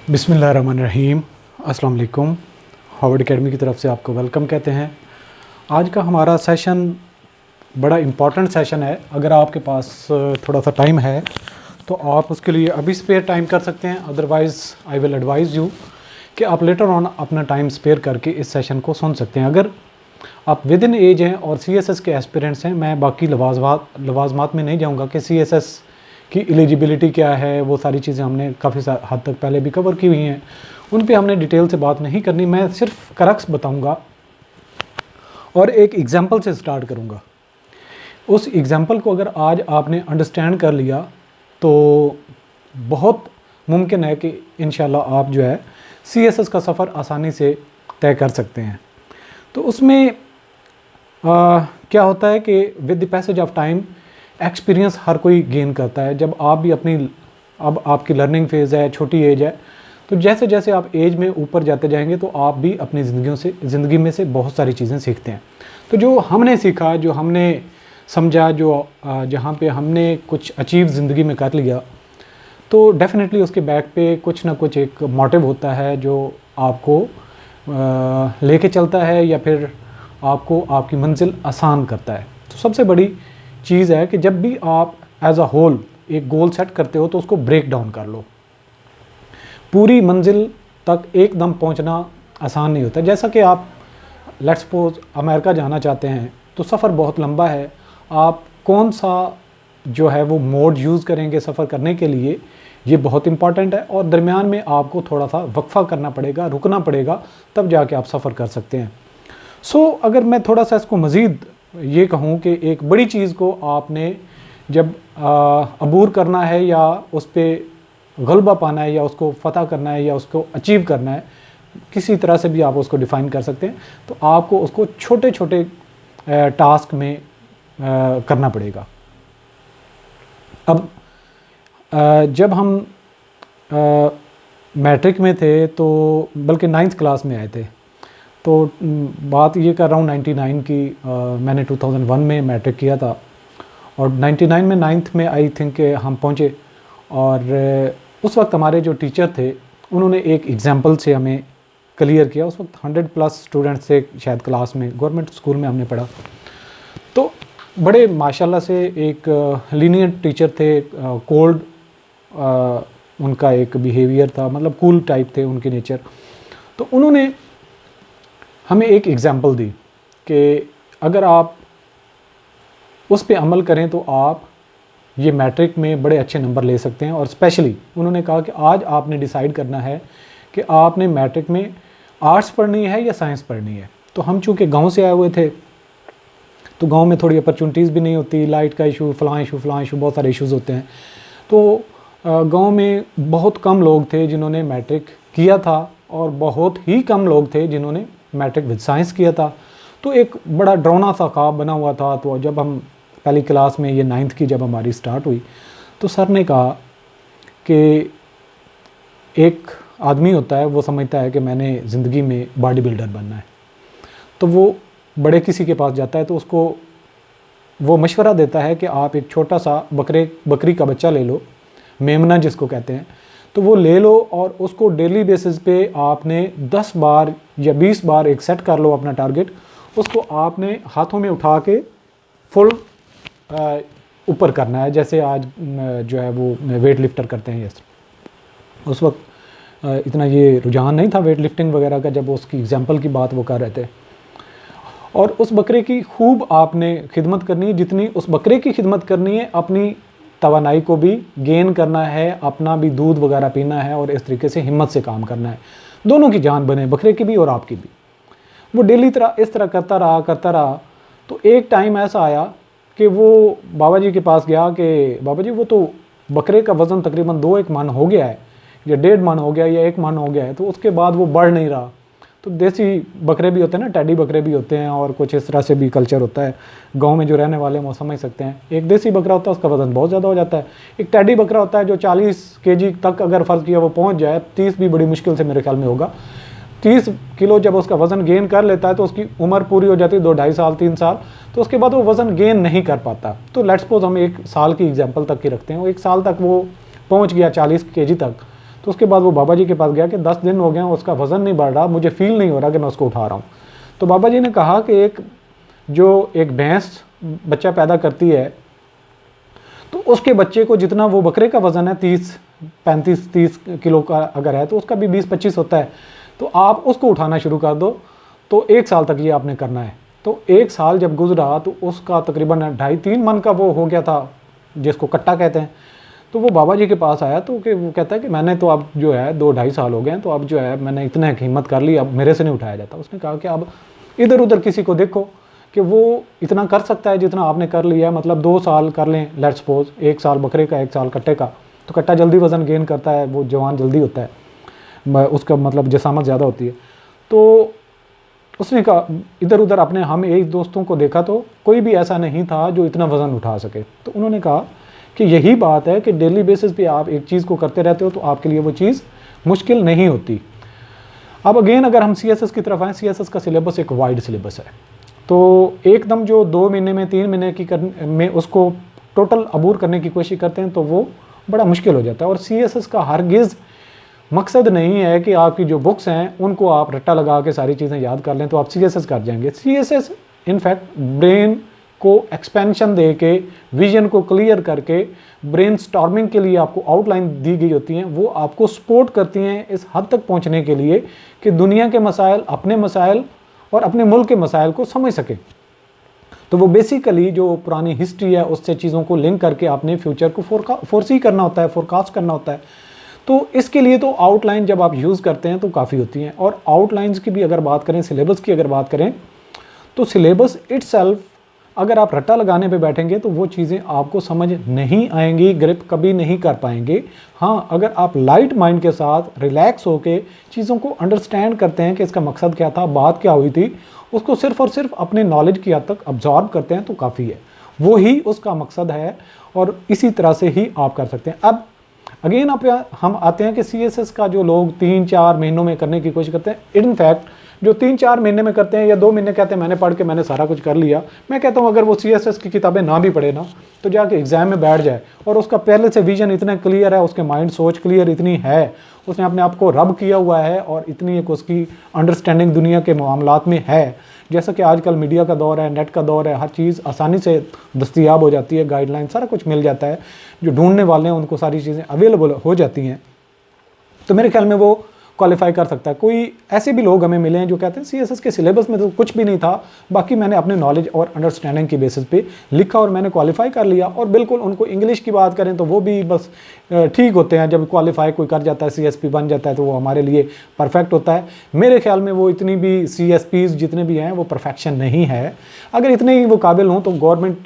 बिस्मिल्लाहिर्रहमानिर्रहीम। अस्सलाम वालेकुम। हार्वर्ड एकेडमी की तरफ से आपको वेलकम कहते हैं। आज का हमारा सेशन बड़ा इम्पॉर्टेंट सेशन है। अगर आपके पास थोड़ा सा टाइम है तो आप उसके लिए अभी स्पेयर टाइम कर सकते हैं, otherwise I will advise you कि आप लेटर ऑन अपना टाइम स्पेयर करके इस सेशन को सुन सकते हैं। अगर आप विद इन एज हैं और CSS के एस्पिरेंट्स हैं, मैं बाकी लवाजमात में नहीं जाऊँगा कि CSS की एलिजिबिलिटी क्या है, वो सारी चीज़ें हमने काफ़ी हद तक पहले भी कवर की हुई हैं, उन पे हमने डिटेल से बात नहीं करनी। मैं सिर्फ करक्स बताऊंगा और एक एग्जांपल से स्टार्ट करूंगा। उस एग्जांपल को अगर आज आपने अंडरस्टैंड कर लिया तो बहुत मुमकिन है कि इंशाल्लाह आप जो है CSS का सफ़र आसानी से तय कर सकते हैं। तो उसमें क्या होता है कि with the passage of time experience हर कोई गेन करता है। जब आप भी अब आपकी लर्निंग फेज़ है, छोटी एज है, तो जैसे जैसे आप एज में ऊपर जाते जाएंगे तो आप भी अपनी ज़िंदगी में से बहुत सारी चीज़ें सीखते हैं। तो जो हमने सीखा, जो हमने समझा, जो जहाँ पे हमने कुछ अचीव ज़िंदगी में कर लिया, तो डेफिनेटली उसके बैक पे कुछ ना कुछ एक मोटिव होता है जो आपको लेके चलता है या फिर आपको आपकी मंजिल आसान करता है। तो सबसे बड़ी चीज़ है कि जब भी आप एज अ होल एक गोल सेट करते हो तो उसको ब्रेक डाउन कर लो। पूरी मंजिल तक एकदम पहुंचना आसान नहीं होता। जैसा कि आप लेट्स सपोज अमेरिका जाना चाहते हैं तो सफ़र बहुत लंबा है। आप कौन सा जो है वो मोड यूज़ करेंगे सफ़र करने के लिए, ये बहुत इंपॉर्टेंट है। और दरमियान में आपको थोड़ा सा वक्फा करना पड़ेगा, रुकना पड़ेगा, तब जाके आप सफ़र कर सकते हैं। अगर मैं थोड़ा सा इसको मज़ीद ये कहूँ कि एक बड़ी चीज़ को आपने जब अबूर करना है या उस पर गलबा पाना है या उसको फ़तह करना है या उसको अचीव करना है, किसी तरह से भी आप उसको डिफ़ाइन कर सकते हैं, तो आपको उसको छोटे छोटे टास्क में करना पड़ेगा। अब जब हम मैट्रिक में थे, तो बल्कि 9th क्लास में आए थे, तो बात ये कर रहा हूँ 99 की। मैंने 2001 में मैट्रिक किया था और 99 में 9th में आई थिंक हम पहुँचे। और उस वक्त हमारे जो टीचर थे उन्होंने एक एग्जांपल से हमें क्लियर किया। उस वक्त 100+ स्टूडेंट्स थे शायद क्लास में, गवर्नमेंट स्कूल में हमने पढ़ा। तो बड़े माशाल्लाह से एक लीनियंट टीचर थे, कोल्ड उनका एक बिहेवियर था, मतलब कूल टाइप थे उनके नेचर। तो उन्होंने हमें एक एग्जांपल दी कि अगर आप उस पे अमल करें तो आप ये मैट्रिक में बड़े अच्छे नंबर ले सकते हैं। और स्पेशली उन्होंने कहा कि आज आपने डिसाइड करना है कि आपने मैट्रिक में आर्ट्स पढ़नी है या साइंस पढ़नी है। तो हम चूँकि गांव से आए हुए थे तो गांव में थोड़ी अपॉर्चुनिटीज़ भी नहीं होती, लाइट का इशू, फ़लाँ इशू, बहुत सारे इश्यूज़ होते हैं। तो गांव में बहुत कम लोग थे जिन्होंने मैट्रिक किया था और बहुत ही कम लोग थे जिन्होंने मैट्रिक विद साइंस किया था। तो एक बड़ा डरावना सा ख्वाब बना हुआ था। तो जब हम पहली क्लास में, ये 9th की जब हमारी स्टार्ट हुई, तो सर ने कहा कि एक आदमी होता है, वो समझता है कि मैंने ज़िंदगी में बॉडी बिल्डर बनना है, तो वो बड़े किसी के पास जाता है तो उसको वो मशवरा देता है कि आप एक छोटा सा बकरी का बच्चा ले लो, मेमना जिसको कहते हैं, तो वो ले लो और उसको डेली बेसिस पे आपने 10 बार या 20 बार एक सेट कर लो अपना टारगेट। उसको आपने हाथों में उठा के फुल ऊपर करना है, जैसे आज जो है वो वेट लिफ्टर करते हैं। यस, उस वक्त इतना ये रुझान नहीं था वेट लिफ्टिंग वगैरह का, जब उसकी एग्जांपल की बात वो कर रहे थे। और उस बकरे की खूब आपने खिदमत करनी है, जितनी उस बकरे की खिदमत करनी है अपनी तवानाई को भी गेन करना है, अपना भी दूध वगैरह पीना है और इस तरीके से हिम्मत से काम करना है। दोनों की जान बने, बकरे की भी और आपकी भी। वो डेली इस तरह करता रहा। तो एक टाइम ऐसा आया कि वो बाबा जी के पास गया कि बाबा जी, वो तो बकरे का वज़न तकरीबन 2-1 मन हो गया है या 1.5 मन हो गया या 1 मन हो गया है, तो उसके बाद वो बढ़ नहीं रहा। तो देसी बकरे भी होते हैं ना, टैडी बकरे भी होते हैं और कुछ इस तरह से भी कल्चर होता है गांव में जो रहने वाले हैं वो समझ सकते हैं। एक देसी बकरा होता है, उसका वज़न बहुत ज़्यादा हो जाता है। एक टैडी बकरा होता है जो 40 kg तक अगर फ़र्ज़ किया वो पहुंच जाए, 30 भी बड़ी मुश्किल से मेरे ख्याल में होगा। 30 किलो जब उसका वज़न गेन कर लेता है तो उसकी उम्र पूरी हो जाती है 2-2.5 साल 3 साल, तो उसके बाद वो वज़न गेन नहीं कर पाता। तो लेट्स सपोज हम 1 साल की एग्जाम्पल तक की रखते हैं, 1 साल तक वो पहुँच गया 40 kg तक, तो उसके बाद वो बाबा जी के पास गया कि 10 दिन हो गए हैं, उसका वज़न नहीं बढ़ रहा, मुझे फील नहीं हो रहा कि मैं उसको उठा रहा हूँ। तो बाबा जी ने कहा कि एक भैंस बच्चा पैदा करती है, तो उसके बच्चे को जितना वो बकरे का वज़न है 30 किलो का अगर है, तो उसका भी 20-25 होता है। तो आप उसको उठाना शुरू कर दो, तो 1 साल तक ये आपने करना है। तो 1 साल जब गुजरा तो उसका तकरीबन 2.5-3 मन का वो हो गया था, जिसको कट्टा कहते हैं। तो वो बाबा जी के पास आया, तो कि वो कहता है कि मैंने तो अब जो है 2-2.5 साल हो गए हैं, तो अब जो है मैंने इतना हिम्मत कर ली, अब मेरे से नहीं उठाया जाता। उसने कहा कि अब इधर उधर किसी को देखो कि वो इतना कर सकता है जितना आपने कर लिया है, मतलब 2 साल कर लें, लेट्स सपोज 1 साल बकरे का 1 साल कट्टे का, तो कट्टा जल्दी वज़न गेन करता है, वो जवान जल्दी होता है, उसका मतलब जसामत ज़्यादा होती है। तो उसने कहा इधर उधर अपने हम एक दोस्तों को देखा तो कोई भी ऐसा नहीं था जो इतना वज़न उठा सके। तो उन्होंने कहा कि यही बात है कि डेली बेसिस पे आप एक चीज़ को करते रहते हो तो आपके लिए वो चीज़ मुश्किल नहीं होती। अब अगेन अगर हम CSS की तरफ आएँ, CSS का सिलेबस एक वाइड सिलेबस है, तो एकदम जो 2 महीने में 3 महीने की में उसको टोटल अबूर करने की कोशिश करते हैं तो वो बड़ा मुश्किल हो जाता है। और CSS का हरगिज़ मकसद नहीं है कि आपकी जो बुक्स हैं उनको आप रट्टा लगा के सारी चीज़ें याद कर लें तो आप CSS कर जाएंगे। CSS इनफैक्ट ब्रेन को एक्सपेंशन दे के, विजन को क्लियर करके, ब्रेन स्टॉर्मिंग के लिए आपको आउटलाइन दी गई होती हैं, वो आपको सपोर्ट करती हैं इस हद तक पहुंचने के लिए कि दुनिया के मसाइल, अपने मसाइल और अपने मुल्क के मसाइल को समझ सके। तो वो बेसिकली जो पुरानी हिस्ट्री है उससे चीज़ों को लिंक करके अपने फ्यूचर को फोरसी करना होता है, फोरकास्ट करना होता है। तो इसके लिए तो आउटलाइन जब आप यूज़ करते हैं तो काफ़ी होती हैं। और आउटलाइंस की भी अगर बात करें, सिलेबस की अगर बात करें, तो सिलेबस इटसेल्फ अगर आप रट्टा लगाने पे बैठेंगे तो वो चीज़ें आपको समझ नहीं आएंगी, ग्रिप कभी नहीं कर पाएंगे। हाँ, अगर आप लाइट माइंड के साथ रिलैक्स होके चीज़ों को अंडरस्टैंड करते हैं कि इसका मकसद क्या था, बात क्या हुई थी, उसको सिर्फ और सिर्फ अपने नॉलेज की हद तक अब्जॉर्ब करते हैं तो काफ़ी है। वो ही उसका मकसद है और इसी तरह से ही आप कर सकते हैं। अब अगेन हम आते हैं कि CSS का जो लोग 3-4 महीनों में करने की कोशिश करते हैं, इनफैक्ट जो 3-4 महीने में करते हैं या 2 महीने कहते हैं मैंने पढ़ के मैंने सारा कुछ कर लिया, मैं कहता हूँ अगर वो CSS की किताबें ना भी पढ़े ना तो जाके एग्ज़ाम में बैठ जाए और उसका पहले से विजन इतना क्लियर है, उसके माइंड सोच क्लियर इतनी है, उसने अपने आप को रब किया हुआ है और इतनी एक उसकी अंडरस्टैंडिंग दुनिया के मामलात में है। जैसा कि आजकल मीडिया का दौर है, नेट का दौर है, हर चीज़ आसानी से दस्तयाब हो जाती है, गाइडलाइन सारा कुछ मिल जाता है, जो ढूंढने वाले हैं उनको सारी चीज़ें अवेलेबल हो जाती हैं। तो मेरे ख्याल में वो क्वालिफाई कर सकता है। कोई ऐसे भी लोग हमें मिले हैं जो कहते हैं CSS के सिलेबस में तो कुछ भी नहीं था, बाकी मैंने अपने नॉलेज और अंडरस्टैंडिंग की बेसिस पे लिखा और मैंने क्वालिफाई कर लिया। और बिल्कुल उनको इंग्लिश की बात करें तो वो भी बस ठीक होते हैं, जब क्वालिफाई कोई कर जाता है, CSP बन जाता है तो वो हमारे लिए परफेक्ट होता है। मेरे ख्याल में वो इतनी भी CSPs जितने भी हैं वो परफेक्शन नहीं है। अगर इतने ही वो काबिल हों तो गवर्नमेंट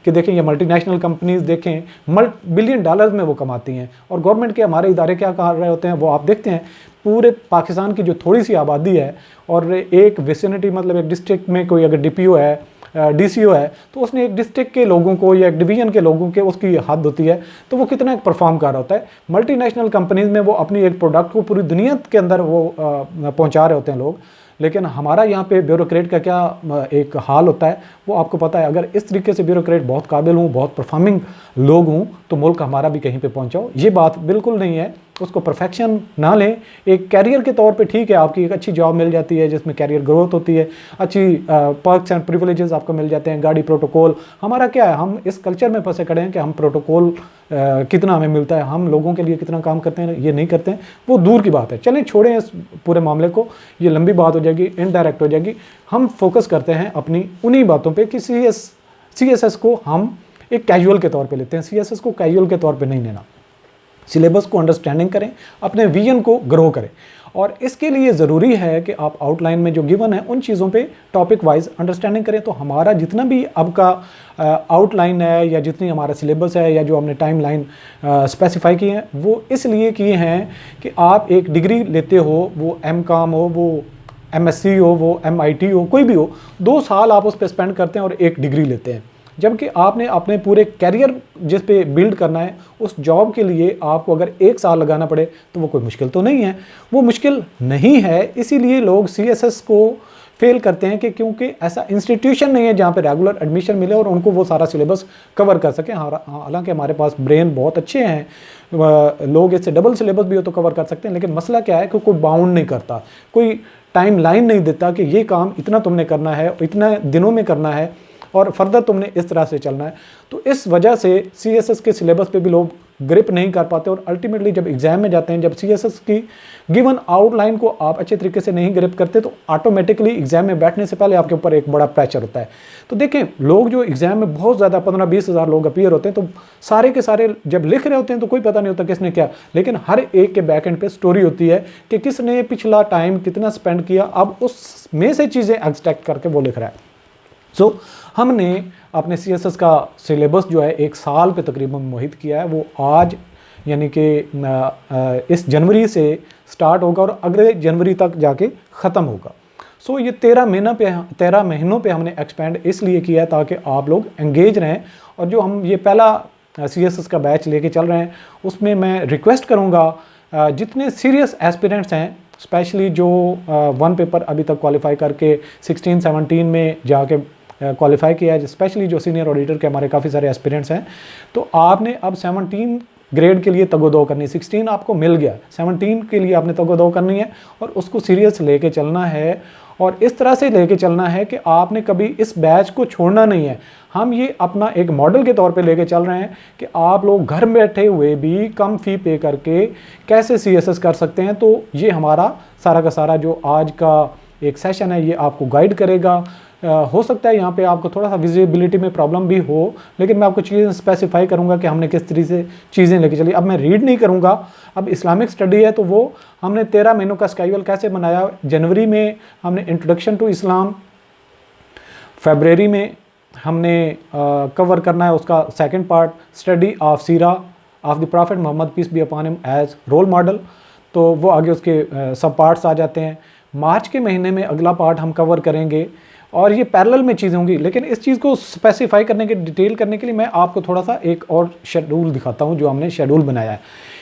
के देखें या मल्टीनेशनल कंपनीज़ देखें, बिलियन डॉलर्स में वो कमाती हैं। और गवर्नमेंट के हमारे इदारे क्या कर रहे होते हैं वो आप देखते हैं, पूरे पाकिस्तान की जो थोड़ी सी आबादी है और एक विसिनिटी मतलब एक डिस्ट्रिक्ट में कोई अगर DPO है, DCO है, तो उसने एक डिस्ट्रिक्ट के लोगों को या एक डिवीज़न के लोगों के उसकी हद होती है, तो वो कितना परफॉर्म कर रहा होता है। मल्टीनेशनल कंपनीज़ में वो अपनी एक प्रोडक्ट को पूरी दुनिया के अंदर वो पहुंचा रहे होते हैं लोग। लेकिन हमारा यहाँ पे ब्यूरोक्रेट का क्या एक हाल होता है वो आपको पता है। अगर इस तरीके से ब्यूरोक्रेट बहुत काबिल हूँ, बहुत परफॉर्मिंग लोग हूँ, तो मुल्क हमारा भी कहीं पे पहुँचाओ, ये बात बिल्कुल नहीं है। उसको परफेक्शन ना लें, एक कैरियर के तौर पे ठीक है, आपकी एक अच्छी जॉब मिल जाती है जिसमें कैरियर ग्रोथ होती है, अच्छी पर्क्स एंड प्रिविलेजेस आपको मिल जाते हैं, गाड़ी प्रोटोकॉल। हमारा क्या है, हम इस कल्चर में फंसे खड़े हैं कि हम प्रोटोकॉल कितना हमें मिलता है, हम लोगों के लिए कितना काम करते हैं, ये नहीं करते हैं, वो दूर की बात है। चलें छोड़ें इस पूरे मामले को, ये लंबी बात हो जाएगी, इनडायरेक्ट हो जाएगी। हम फोकस करते हैं अपनी उन्हीं बातों पर कि CSS को हम एक कैजुअल के तौर पर लेते हैं। CSS को कैजुअल के तौर पर नहीं लेना, सिलेबस को अंडरस्टैंडिंग करें, अपने विजन को ग्रो करें। और इसके लिए ज़रूरी है कि आप आउटलाइन में जो गिवन है उन चीज़ों पे टॉपिक वाइज अंडरस्टैंडिंग करें। तो हमारा जितना भी अब का आउटलाइन है या जितनी हमारा सिलेबस है या जो हमने टाइम लाइन स्पेसिफाई की है वो इसलिए किए हैं कि आप एक डिग्री लेते हो, वो MCOM हो, वो MSc हो, वो MIT हो, कोई भी हो, 2 साल आप उस पर स्पेंड करते हैं और एक डिग्री लेते हैं। जबकि आपने अपने पूरे कैरियर जिस पे बिल्ड करना है, उस जॉब के लिए आपको अगर 1 साल लगाना पड़े तो वो कोई मुश्किल तो नहीं है, वो मुश्किल नहीं है। इसीलिए लोग CSS को फेल करते हैं कि क्योंकि ऐसा इंस्टीट्यूशन नहीं है जहाँ पे रेगुलर एडमिशन मिले और उनको वो सारा सिलेबस कवर कर सकें। हालांकि हमारे पास ब्रेन बहुत अच्छे हैं, लोग इससे डबल सिलेबस भी हो तो कवर कर सकते हैं, लेकिन मसला क्या है कि कोई बाउंड नहीं करता, कोई टाइम लाइन नहीं देता कि ये काम इतना तुमने करना है, इतने दिनों में करना है और फर्दर तुमने इस तरह से चलना है। तो इस वजह से CSS के सिलेबस पे भी लोग ग्रिप नहीं कर पाते और अल्टीमेटली जब एग्जाम में जाते हैं, जब CSS की गिवन आउटलाइन को आप अच्छे तरीके से नहीं ग्रिप करते तो ऑटोमेटिकली एग्जाम में बैठने से पहले आपके ऊपर एक बड़ा प्रेशर होता है। तो देखें, लोग जो एग्जाम में बहुत ज़्यादा 15-20 हज़ार लोग अपीयर होते हैं, तो सारे के सारे जब लिख रहे होते हैं तो कोई पता नहीं होता किसने क्या, लेकिन हर एक के बैक एंड पे स्टोरी होती है कि किसने पिछला टाइम कितना स्पेंड किया, अब उसमें से चीज़ें एक्सट्रैक्ट करके वो लिख रहा है। सो हमने अपने CSS का सिलेबस जो है 1 साल पे तकरीबन मुहित किया है, वो आज यानी कि इस जनवरी से स्टार्ट होगा और अगले जनवरी तक जाके ख़त्म होगा। सो ये 13 महीनों पे हमने एक्सपेंड इसलिए किया है ताकि आप लोग एंगेज रहें। और जो हम ये पहला CSS का बैच लेके चल रहे हैं उसमें मैं रिक्वेस्ट करूँगा जितने सीरियस एस्पिरेंट्स हैं, स्पेशली जो 1 पेपर अभी तक क्वालिफाई करके 16-17 में जाके क्वालिफाई किया है, स्पेशली जो सीनियर ऑडिटर के हमारे काफ़ी सारे एस्पिरेंट्स हैं, तो आपने अब 17 ग्रेड के लिए तगोदो करनी है। 16 आपको मिल गया, 17 के लिए आपने तगोदो करनी है और उसको सीरियस लेके चलना है और इस तरह से लेके चलना है कि आपने कभी इस बैच को छोड़ना नहीं है। हम ये अपना एक मॉडल के तौर पे लेके चल रहे हैं कि आप लोग घर बैठे हुए भी कम फ़ी पे करके कैसे CSS कर सकते हैं। तो ये हमारा सारा का सारा जो आज का एक सेशन है ये आपको गाइड करेगा। हो सकता है यहाँ पे आपको थोड़ा सा विजिबिलिटी में प्रॉब्लम भी हो, लेकिन मैं आपको चीज़ें स्पेसिफाई करूँगा कि हमने किस तरीके से चीज़ें लेके चली। अब मैं रीड नहीं करूँगा, अब इस्लामिक स्टडी है तो वो हमने 13 महीनों का स्केड्यूल कैसे बनाया। जनवरी में हमने इंट्रोडक्शन टू इस्लाम, फरवरी में हमने कवर करना है उसका सेकंड पार्ट, स्टडी ऑफ सीरा of the prophet Muhammad peace be upon him as role model, तो वो आगे उसके सब पार्ट्स आ जाते हैं। मार्च के महीने में अगला पार्ट हम कवर करेंगे और ये पैरेलल में चीज़ें होंगी, लेकिन इस चीज़ को स्पेसिफाई करने के डिटेल करने के लिए मैं आपको थोड़ा सा एक और शेड्यूल दिखाता हूँ जो हमने शेड्यूल बनाया है।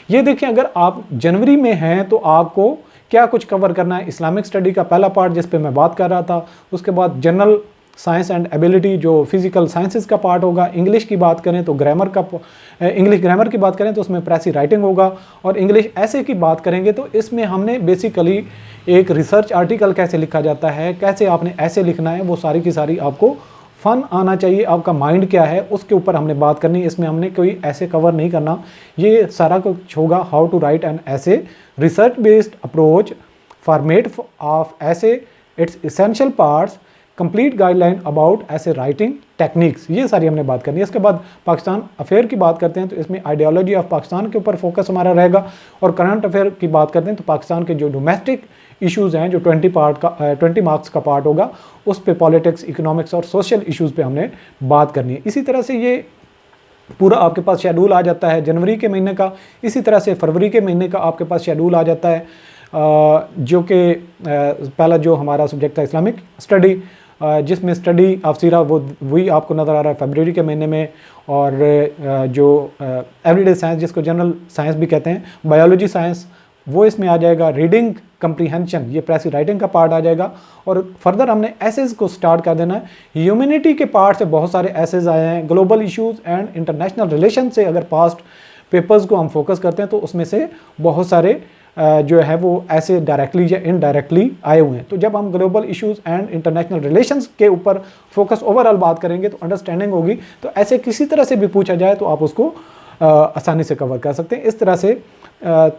ये देखिए, अगर आप जनवरी में हैं तो आपको क्या कुछ कवर करना है। इस्लामिक स्टडी का पहला पार्ट जिस पे मैं बात कर रहा था, उसके बाद जनरल साइंस एंड एबिलिटी जो फिजिकल साइंसेस का पार्ट होगा। इंग्लिश की बात करें तो इंग्लिश ग्रामर की बात करें तो उसमें प्रेसी राइटिंग होगा और इंग्लिश ऐसे की बात करेंगे तो इसमें हमने बेसिकली एक रिसर्च आर्टिकल कैसे लिखा जाता है, कैसे आपने ऐसे लिखना है, वो सारी की सारी आपको फ़न आना चाहिए, आपका माइंड क्या है उसके ऊपर हमने बात करनी। इसमें हमने कोई ऐसे कवर नहीं करना, ये सारा कुछ होगा how to write an essay, research based approach, format of essay, its essential parts, complete guideline about essay writing techniques, ये सारी हमने बात करनी है। इसके बाद पाकिस्तान अफेयर की बात करते हैं तो इसमें आइडियोलॉजी ऑफ पाकिस्तान के ऊपर फोकस हमारा रहेगा और करंट अफेयर की बात करते हैं तो पाकिस्तान के जो डोमेस्टिक इश्यूज़ हैं जो 20 मार्क्स का पार्ट होगा उस पे पॉलिटिक्स, इकोनॉमिक्स और सोशल इश्यूज़ पे हमने बात करनी है। इसी तरह से ये पूरा आपके पास शेड्यूल आ जाता है जनवरी के महीने का। इसी तरह से फरवरी के महीने का आपके पास शेड्यूल आ जाता है जो कि पहला जो हमारा सब्जेक्ट था इस्लामिक स्टडी, जिसमें स्टडी ऑफ सीरा वही आपको नज़र आ रहा है फरवरी के महीने में। और जो एवरीडे साइंस जिसको जनरल साइंस भी कहते हैं, बायोलॉजी साइंस, वो इसमें आ जाएगा। रीडिंग कंप्रीहेंशन, ये प्रेसी राइटिंग का पार्ट आ जाएगा। और फर्दर हमने एसेज को स्टार्ट कर देना है। ह्यूमैनिटी के पार्ट से बहुत सारे एसेज आए हैं। Global issues and international relation से अगर पास्ट पेपर्स को हम फोकस करते हैं तो उसमें से बहुत सारे जो है वो ऐसे डायरेक्टली या इनडायरेक्टली आए हुए हैं। तो जब हम global issues and international relations के ऊपर फोकस ओवरऑल बात करेंगे तो अंडरस्टैंडिंग होगी। तो ऐसे किसी तरह से भी पूछा जाए तो आप उसको आसानी से कवर कर सकते हैं। इस तरह से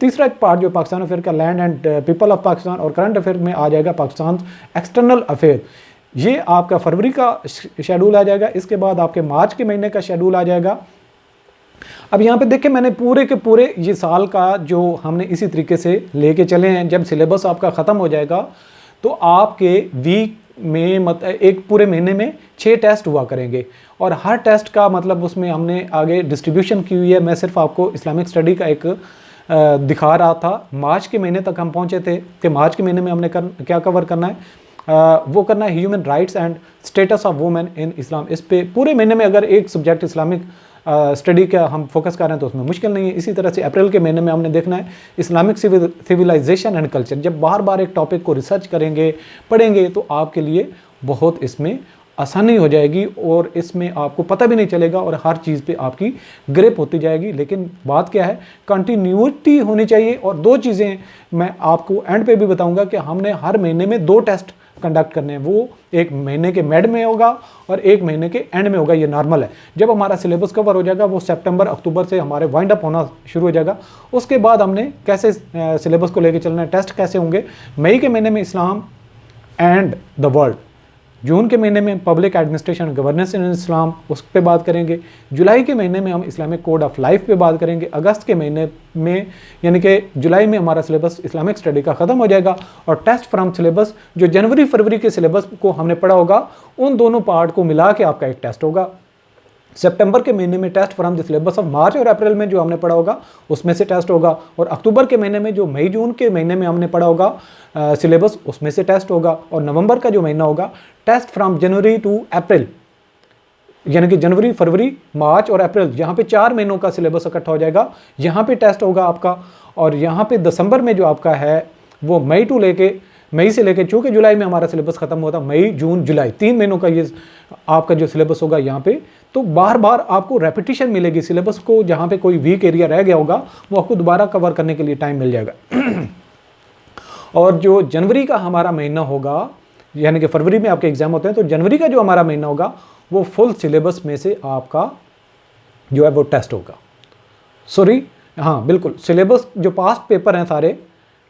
तीसरा पार्ट जो पाकिस्तान अफेयर का land and people of Pakistan और करंट अफेयर में आ जाएगा पाकिस्तान एक्सटर्नल अफेयर, ये आपका फरवरी का शेड्यूल आ जाएगा। इसके बाद आपके मार्च के महीने का शेड्यूल आ जाएगा। अब यहाँ पे देखिए, मैंने पूरे के पूरे ये साल का जो हमने इसी तरीके से लेके चले हैं। जब सिलेबस आपका ख़त्म हो जाएगा तो आपके वीक में एक पूरे महीने में 6 टेस्ट हुआ करेंगे और हर टेस्ट का मतलब उसमें हमने आगे डिस्ट्रीब्यूशन की हुई है। मैं सिर्फ आपको इस्लामिक स्टडी का एक दिखा रहा था। मार्च के महीने तक हम पहुँचे थे कि मार्च के महीने में हमने क्या कवर करना है, वो करना है human rights and status of women in Islam. इस पे पूरे महीने में अगर एक सब्जेक्ट इस्लामिक स्टडी का हम फोकस कर रहे हैं तो उसमें मुश्किल नहीं है। इसी तरह से अप्रैल के महीने में हमने देखना है इस्लामिक सिविलाइजेशन एंड कल्चर। जब बार बार एक टॉपिक को रिसर्च करेंगे, पढ़ेंगे, तो आपके लिए बहुत इसमें आसानी हो जाएगी और इसमें आपको पता भी नहीं चलेगा और हर चीज़ पे आपकी ग्रिप होती जाएगी। लेकिन बात क्या है, कंटिन्यूटी होनी चाहिए। और दो चीज़ें मैं आपको एंड पे भी बताऊंगा कि हमने हर महीने में 2 टेस्ट कंडक्ट करने हैं। वो एक महीने के मिड में होगा और एक महीने के एंड में होगा, ये नॉर्मल है। जब हमारा सिलेबस कवर हो जाएगा, वो सितंबर अक्टूबर से हमारे वाइंड अप होना शुरू हो जाएगा। उसके बाद हमने कैसे सिलेबस को लेकर चलना है, टेस्ट कैसे होंगे। मई के महीने में इस्लाम एंड द वर्ल्ड, जून के महीने में पब्लिक एडमिनिस्ट्रेशन गवर्नेंस इन इस्लाम, उस पर बात करेंगे। जुलाई के महीने में हम इस्लामिक कोड ऑफ लाइफ पे बात करेंगे। अगस्त के महीने में यानी कि जुलाई में हमारा सिलेबस इस्लामिक स्टडी का ख़त्म हो जाएगा और टेस्ट फ्रॉम सिलेबस जो जनवरी फरवरी के सिलेबस को हमने पढ़ा होगा, उन दोनों पार्ट को मिला के आपका एक टेस्ट होगा। सितंबर के महीने में test from the syllabus of March और अप्रैल में जो हमने पढ़ा होगा उसमें से टेस्ट होगा। और अक्टूबर के महीने में जो मई जून के महीने में हमने पढ़ा होगा सिलेबस, उसमें से टेस्ट होगा। और नवंबर का जो महीना होगा, टेस्ट फ्रॉम जनवरी टू अप्रैल, यानी कि जनवरी फरवरी मार्च और अप्रैल, यहाँ पे 4 महीनों का सिलेबस इकट्ठा हो जाएगा, यहाँ पे टेस्ट होगा आपका। और यहाँ पे दिसंबर में जो आपका है वो मई से लेके, चूँकि जुलाई में हमारा सिलेबस ख़त्म होता, मई जून जुलाई 3 महीनों का ये आपका जो सिलेबस होगा यहाँ पे। तो बार बार आपको रेपिटेशन मिलेगी सिलेबस को, जहाँ पे कोई वीक एरिया रह गया होगा वो आपको दोबारा कवर करने के लिए टाइम मिल जाएगा। और जो जनवरी का हमारा महीना होगा, यानी कि फरवरी में आपके एग्जाम होते हैं, तो जनवरी का जो हमारा महीना होगा वो फुल सिलेबस में से आपका जो है वो टेस्ट होगा। सॉरी, हाँ बिल्कुल, सिलेबस जो पास्ट पेपर हैं सारे,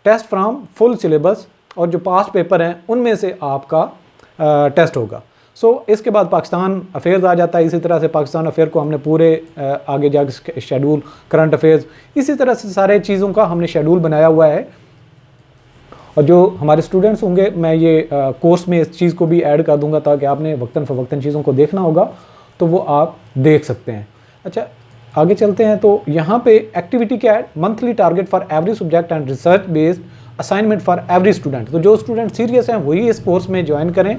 टेस्ट फ्रॉम फुल सिलेबस, और जो पास्ट पेपर हैं उनमें से आपका टेस्ट होगा। इसके बाद पाकिस्तान अफेयर्स आ जाता है। इसी तरह से पाकिस्तान अफेयर को हमने पूरे आगे जाके शेड्यूल, करंट अफेयर्स, इसी तरह से सारे चीज़ों का हमने शेड्यूल बनाया हुआ है। और जो हमारे स्टूडेंट्स होंगे, मैं ये कोर्स में इस चीज़ को भी ऐड कर दूंगा ताकि आपने वक्तन फ़वक्तन चीज़ों को देखना होगा तो वो आप देख सकते हैं। अच्छा, आगे चलते हैं। तो यहाँ पे एक्टिविटी क्या है, monthly target for every subject and research based assignment for every student. तो जो स्टूडेंट सीरियस हैं वही इस कोर्स में ज्वाइन करें,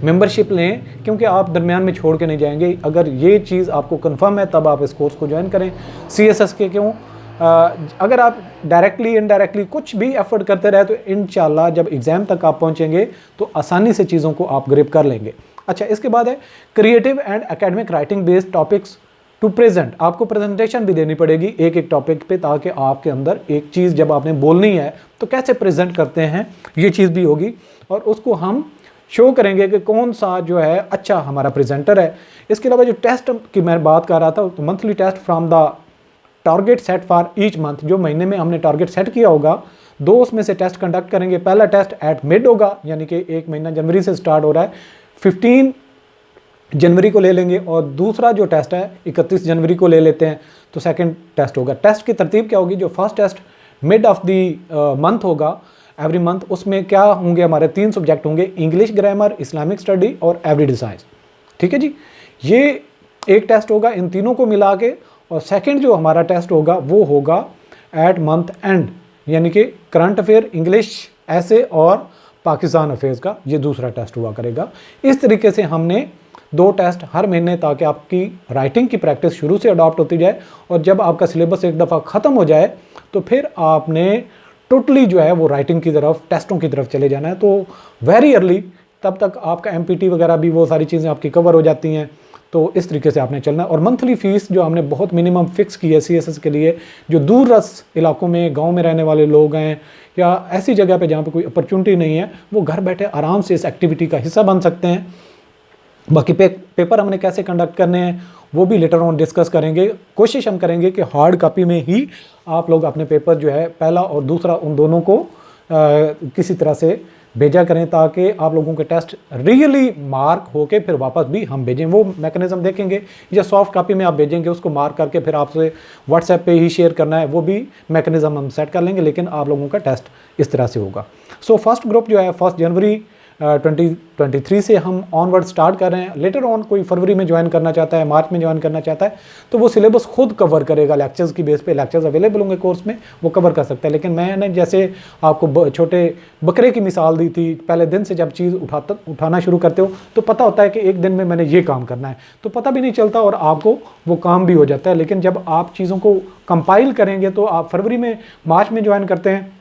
मेंबरशिप लें, क्योंकि आप दरमियान में छोड़ के नहीं जाएंगे। अगर ये चीज़ आपको कंफर्म है तब आप इस कोर्स को ज्वाइन करें। CSS के क्यों, अगर आप डायरेक्टली इनडायरेक्टली कुछ भी एफर्ट करते रहे तो इंशाल्लाह जब एग्ज़ाम तक आप पहुंचेंगे तो आसानी से चीज़ों को आप ग्रिप कर लेंगे। अच्छा, इसके बाद है creative and academic writing based topics to present. आपको प्रेजेंटेशन भी देनी पड़ेगी एक एक टॉपिक पे, ताकि आपके अंदर एक चीज़ जब आपने बोलनी है तो कैसे प्रेजेंट करते हैं ये चीज़ भी होगी, और उसको हम शो करेंगे कि कौन सा जो है अच्छा हमारा प्रेजेंटर है। इसके अलावा जो टेस्ट की मैं बात कर रहा था, तो monthly test from the target set for each month, जो महीने में हमने टारगेट सेट किया होगा 2 उसमें से टेस्ट कंडक्ट करेंगे। पहला टेस्ट एट मिड होगा, यानी कि एक महीना जनवरी से स्टार्ट हो रहा है, 15 जनवरी को ले लेंगे, और दूसरा जो टेस्ट है 31 जनवरी को ले लेते हैं, तो सेकंड टेस्ट होगा। टेस्ट की तरतीब क्या होगी, जो first test mid of the month होगा एवरी मंथ, उसमें क्या होंगे, हमारे 3 सब्जेक्ट होंगे, इंग्लिश ग्रामर, इस्लामिक स्टडी और एवरीडे साइंस। ठीक है जी, ये एक टेस्ट होगा इन तीनों को मिला के। और सेकंड जो हमारा टेस्ट होगा वो होगा एट मंथ एंड, यानी कि करंट अफेयर, इंग्लिश, ऐसे और पाकिस्तान अफेयर्स का ये दूसरा टेस्ट हुआ करेगा। इस तरीके से हमने 2 टेस्ट हर महीने, ताकि आपकी राइटिंग की प्रैक्टिस शुरू से अडॉप्ट होती जाए, और जब आपका सिलेबस एक दफ़ा ख़त्म हो जाए तो फिर आपने टोटली जो है वो राइटिंग की तरफ, टेस्टों की तरफ चले जाना है। तो वेरी अर्ली, तब तक आपका MPT वगैरह भी, वो सारी चीज़ें आपकी कवर हो जाती हैं। तो इस तरीके से आपने चलना है। और मंथली फ़ीस जो हमने बहुत मिनिमम फिक्स की है CSS के लिए, जो दूरदराज इलाकों में, गांव में रहने वाले लोग हैं, या ऐसी जगह पे जहाँ पे कोई अपॉर्चुनिटी नहीं है, वो घर बैठे आराम से इस एक्टिविटी का हिस्सा बन सकते हैं। बाकी पेपर हमने कैसे कंडक्ट करने हैं वो भी लेटर ऑन डिस्कस करेंगे। कोशिश हम करेंगे कि हार्ड कॉपी में ही आप लोग अपने पेपर जो है, पहला और दूसरा, उन दोनों को किसी तरह से भेजा करें, ताकि आप लोगों के टेस्ट रियली मार्क होके फिर वापस भी हम भेजें। वो मैकेनिज़्म देखेंगे, या सॉफ्ट कॉपी में आप भेजेंगे, उसको मार्क करके फिर आपसे व्हाट्सएप पे ही शेयर करना है, वो भी मैकेनिज़्म हम सेट कर लेंगे, लेकिन आप लोगों का टेस्ट इस तरह से होगा। फर्स्ट ग्रुप जो है 1 जनवरी 2023 से हम ऑनवर्ड स्टार्ट कर रहे हैं। लेटर ऑन कोई फरवरी में ज्वाइन करना चाहता है, मार्च में ज्वाइन करना चाहता है, तो वो सिलेबस खुद कवर करेगा, लेक्चर्स की बेस पे लेक्चर्स अवेलेबल होंगे कोर्स में, वो कवर कर सकता है। लेकिन मैंने जैसे आपको छोटे बकरे की मिसाल दी थी, पहले दिन से जब चीज़ उठाना शुरू करते हो तो पता होता है कि एक दिन में मैंने ये काम करना है, तो पता भी नहीं चलता और आपको वो काम भी हो जाता है। लेकिन जब आप चीज़ों को कंपाइल करेंगे, तो आप फरवरी में मार्च में ज्वाइन करते हैं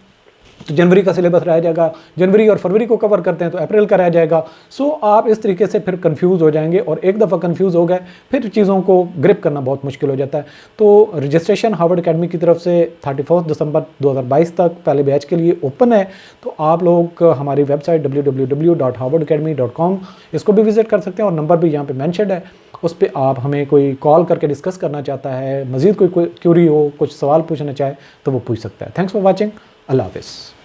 तो जनवरी का सिलेबस रह जाएगा, जनवरी और फरवरी को कवर करते हैं तो अप्रैल का रह जाएगा। सो आप इस तरीके से फिर कंफ्यूज हो जाएंगे, और एक दफ़ा कंफ्यूज हो गए फिर चीज़ों को ग्रिप करना बहुत मुश्किल हो जाता है। तो रजिस्ट्रेशन हार्वर्ड एकेडमी की तरफ से 31 दिसंबर 2022 तक पहले बैच के लिए ओपन है। तो आप लोग हमारी वेबसाइट www.harvardacademy.com इसको भी विजिट कर सकते हैं, और नंबर भी यहाँ पर मैंशनड है, उस पर आप हमें कोई कॉल करके डिस्कस करना चाहता है, मज़ीद कोई क्यूरी हो, कुछ सवाल पूछना चाहे तो वो पूछ सकता है। Thanks for watching. अल्लाह हाफ़िज़।